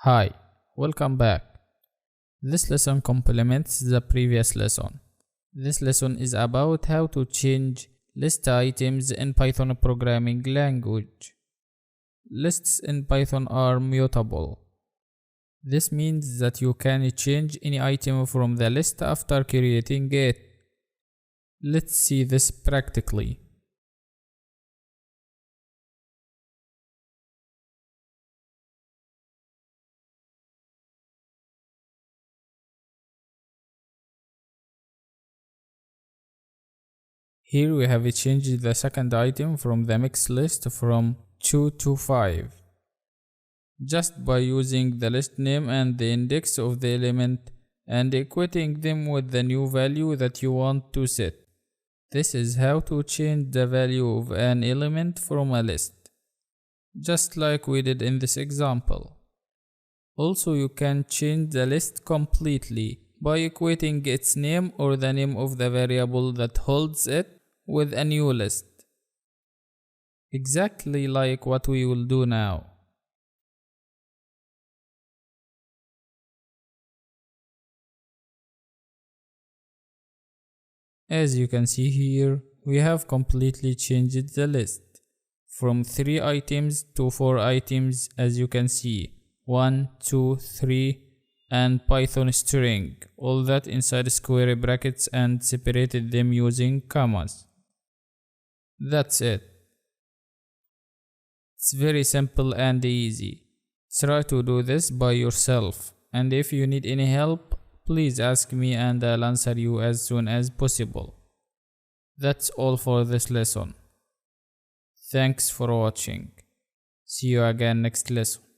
Hi, welcome back. This lesson complements the previous lesson. This lesson is about how to change list items in Python programming language. Lists in Python are mutable. This means that you can change any item from the list after creating it. Let's see this practically. Here we have changed the second item from the mixed list from 2 to 5. Just by using the list name and the index of the element and equating them with the new value that you want to set. This is how to change the value of an element from a list, just like we did in this example. Also, you can change the list completely by equating its name or the name of the variable that holds it with a new list. Exactly like what we will do now. As you can see here, we have completely changed the list from 3 items to 4 items, as you can see. 1, 2, 3 and Python string, all that inside square brackets, and separated them using commas. That's it. It's very simple and easy. Try to do this by yourself, and if you need any help, please ask me and I'll answer you as soon as possible. That's all for this lesson. Thanks for watching. See you again next lesson.